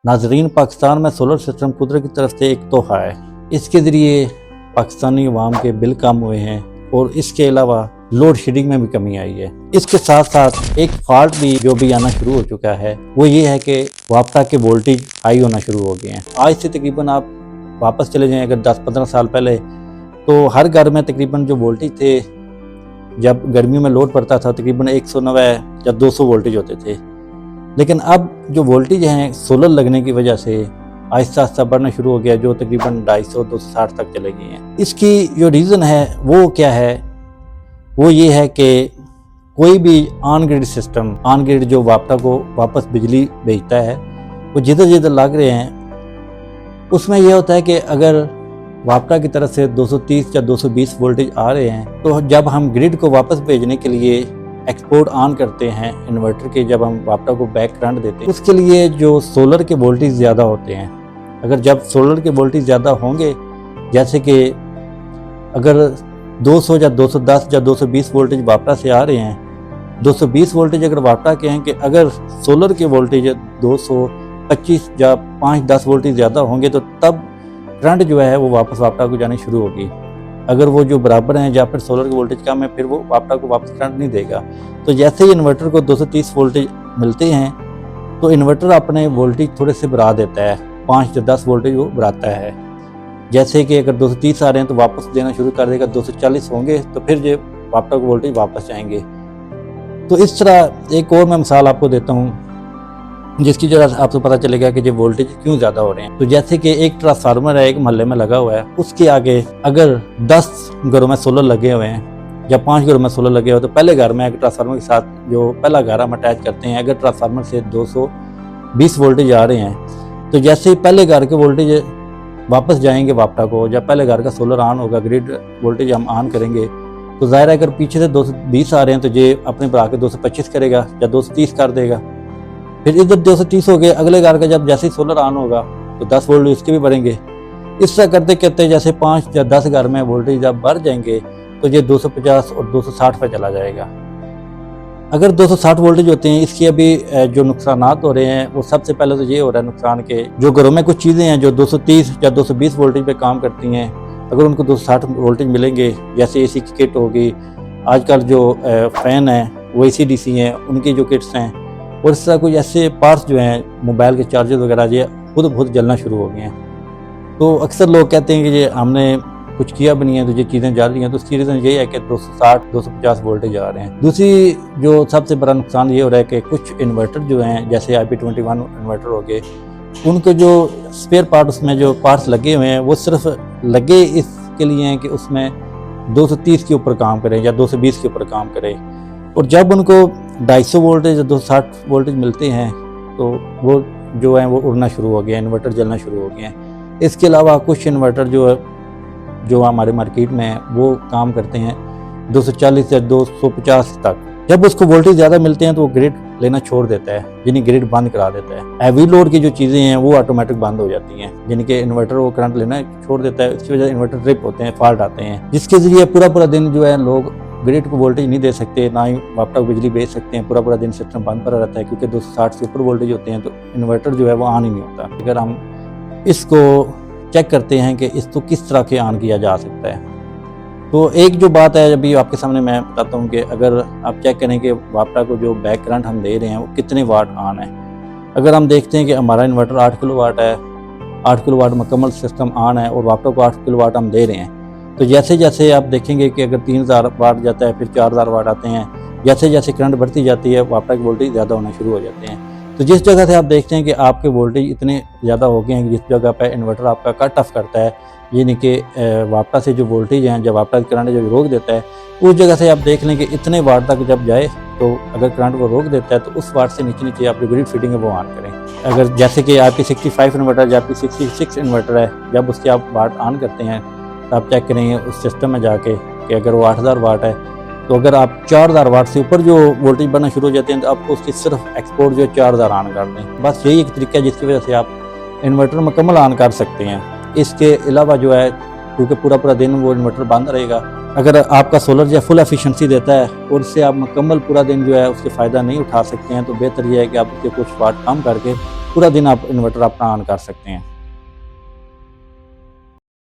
नाजरीन, पाकिस्तान में solar system कुदरत की तरफ से एक तोहफा है। इसके ज़रिए पाकिस्तानी अवाम के बिल कम हुए हैं और इसके अलावा लोड शेडिंग में भी कमी आई है। इसके साथ साथ एक फॉल्ट भी जो भी आना शुरू हो चुका है, वो ये है कि वापटा के वोल्टेज हाई होना शुरू हो गए हैं। आज से तकरीबन आप वापस चले जाएं अगर 10-15 साल पहले, तो हर घर में तकरीबन जो वोल्टेज थे, जब गर्मियों में लोड पड़ता था तकरीबन 190 या 200 वोल्टेज होते थे। लेकिन अब जो वोल्टेज हैं सोलर लगने की वजह से आहिस्ता आहिस्ता बढ़ना शुरू हो गया, जो तकरीबन 250-260 तक चले गए हैं। इसकी जो रीज़न है वो क्या है, वो ये है कि कोई भी on grid system, on grid जो वापटा को वापस बिजली भेजता है, वो जिधर जिधर लग रहे हैं उसमें यह होता है कि अगर वापटा की तरफ से 230 या 220 वोल्टेज आ रहे हैं, तो जब हम ग्रिड को वापस भेजने के लिए एक्सपोर्ट ऑन करते हैं इन्वर्टर के, जब हम वापटा को बैक करंट देते हैं, उसके लिए जो सोलर के वोल्टेज ज़्यादा होते हैं। अगर जब सोलर के वोल्टेज ज़्यादा होंगे, जैसे कि अगर 200 या 210 या 220 वोल्टेज वापटा से आ रहे हैं, 220 वोल्टेज अगर वापटा के हैं, कि अगर सोलर के वोल्टेज 225 या 5-10 वोल्टेज ज़्यादा होंगे, तो तब करंट जो है वो वापस वापटा को जानी शुरू होगी। अगर वो जो बराबर हैं या फिर सोलर की वोल्टेज कम है, फिर वो वापटा को वापस करंट नहीं देगा। तो जैसे ही इन्वर्टर को 230 वोल्टेज मिलते हैं, तो इन्वर्टर अपने वोल्टेज थोड़े से बढ़ा देता है, 5 या 10 वोल्टेज वो बढ़ाता है। जैसे कि अगर 230 आ रहे हैं तो वापस देना शुरू कर देगा, 240 होंगे तो फिर जो वापटा को वोल्टेज वापस जाएंगे। तो इस तरह एक और मैं मिसाल आपको देता हूँ जिसकी जगह आपको पता चलेगा कि ये वोल्टेज क्यों ज़्यादा हो रहे हैं। तो जैसे कि एक ट्रांसफार्मर है, एक मोहल्ले में लगा हुआ है, उसके आगे अगर 10 घरों में सोलर लगे हुए हैं या 5 घरों में सोलर लगे हुए, तो पहले घर में अगर ट्रांसफार्मर के साथ जो पहला घर हम अटैच करते हैं, अगर ट्रांसफार्मर से 220 वोल्टेज आ रहे हैं, तो जैसे ही पहले घर के वोल्टेज वापस जाएंगे वापटा को, जब पहले घर का सोलर ऑन होगा, ग्रिड वोल्टेज हम ऑन करेंगे, तो ज़ाहिर है अगर पीछे से 220 आ रहे हैं तो ये अपने बढ़ा के 225 करेगा या 230 कर देगा। फिर इधर 230 हो गए, अगले घर का जब जैसे ही सोलर ऑन होगा तो 10 वोल्टेज उसके भी बढ़ेंगे। इस तरह करते करते जैसे 5 या 10 घर में वोल्टेज जब बढ़ जाएंगे, तो ये 250 और 260 पर चला जाएगा। अगर 260 वोल्टेज होते हैं, इसकी अभी जो नुकसानात हो रहे हैं, वो सबसे पहले तो ये हो रहा है नुकसान के जो घरों में कुछ चीज़ें हैं जो 230 या 220 वोल्टेज पे काम करती हैं, अगर उनको 260 वोल्टेज मिलेंगे, जैसे AC की किट होगी, आजकल जो फ़ैन है वो AC/DC हैं, उनकी जो किट्स हैं, और इस तरह कुछ ऐसे पार्ट्स जो हैं मोबाइल के चार्जर वगैरह, ये खुद जलना शुरू हो गए हैं। तो अक्सर लोग कहते हैं कि ये हमने कुछ किया भी नहीं है तो ये चीज़ें जल रही हैं। तो उसकी रीज़न यही है कि 260-250 वोल्टेज आ रहे हैं। दूसरी जो सबसे बड़ा नुकसान ये हो रहा है कि कुछ इन्वर्टर जो हैं, जैसे IP21 इन्वर्टर हो गए, उनके जो स्पेयर पार्ट, उसमें जो पार्ट्स लगे हुए हैं, वो सिर्फ लगे इसके लिए हैं कि उसमें 230 के ऊपर काम करें या 220 के ऊपर काम करें। और जब उनको 250 वोल्टेज या 260 वोल्टेज मिलते हैं, तो वो जो है वो उड़ना शुरू हो गया, इन्वर्टर जलना शुरू हो गए हैं। इसके अलावा कुछ इन्वर्टर जो हमारे मार्केट में है, वो काम करते हैं 240 या 250 तक। जब उसको वोल्टेज ज़्यादा मिलते हैं तो वो ग्रिड लेना छोड़ देता है, यानी ग्रिड बंद करा देता है। हैवी लोड की जो चीज़ें हैं वो ऑटोमेटिक बंद हो जाती हैं, यानी कि इन्वर्टर वो करंट लेना छोड़ देता है। इसकी वजह से इन्वर्टर ट्रिप होते हैं, फॉल्ट आते हैं, जिसके ज़रिए पूरा दिन जो है लोग ग्रिड को वोल्टेज नहीं दे सकते, ना ही वापटा को बिजली भेज सकते हैं। पूरा दिन सिस्टम बंद पड़ा रहता है, क्योंकि 260 से ऊपर वोल्टेज होते हैं तो इन्वर्टर जो है वो ऑन ही नहीं होता। अगर हम इसको चेक करते हैं कि इसको किस तरह के ऑन किया जा सकता है, तो एक जो बात है अभी आपके सामने मैं बताता हूँ कि अगर आप चेक करें कि वापटा को जो बैक करंट हम दे रहे हैं वो कितने वाट ऑन है। अगर हम देखते हैं कि हमारा इन्वर्टर 8 किलोवाट है, 8 किलोवाट मुकम्मल सिस्टम ऑन है और वापटा को 8 किलोवाट हम दे रहे हैं, तो जैसे जैसे आप देखेंगे कि अगर 3000 वाट जाता है, फिर 4000 वाट आते हैं, जैसे जैसे करंट बढ़ती जाती है वापटा के वोल्टेज ज़्यादा होना शुरू हो जाते हैं। तो जिस जगह से आप देखते हैं कि आपके वोल्टेज इतने ज़्यादा हो गए हैं कि जिस जगह पर इन्वर्टर आपका कट ऑफ करता है, यानी कि वापटा से जो वोल्टेज हैं, जब वापटा करंट जब रोक देता है, उस जगह से आप देख लें कि इतने वाट तक जब जाए, तो अगर करंट को रोक देता है तो उस वाट से नीचे आप जो ग्रिड फिटिंग है वो ऑन करें। अगर जैसे कि IP65 इन्वर्टर या IP66 इन्वर्टर है, जब उसके आप वाट ऑन करते हैं तो आप चेक करेंगे उस सिस्टम में जाके कि अगर वो 8000 वाट है, तो अगर आप 4000 वाट से ऊपर जो वोल्टेज बनना शुरू हो जाते हैं, तो आप उसकी सिर्फ एक्सपोर्ट जो 4000 ऑन कर दें। बस यही एक तरीका है जिसकी वजह से आप इन्वर्टर मुकम्मल ऑन कर सकते हैं। इसके अलावा जो है, क्योंकि पूरा दिन वो इन्वर्टर बंद रहेगा, अगर आपका सोलर जो है फुल एफिशिएंसी देता है और इससे आप मुकम्मल पूरा दिन जो है उसके फ़ायदा नहीं उठा सकते हैं, तो बेहतर यह है कि आप उसके कुछ वाट कम करके पूरा दिन आप इन्वर्टर अपना ऑन कर सकते हैं।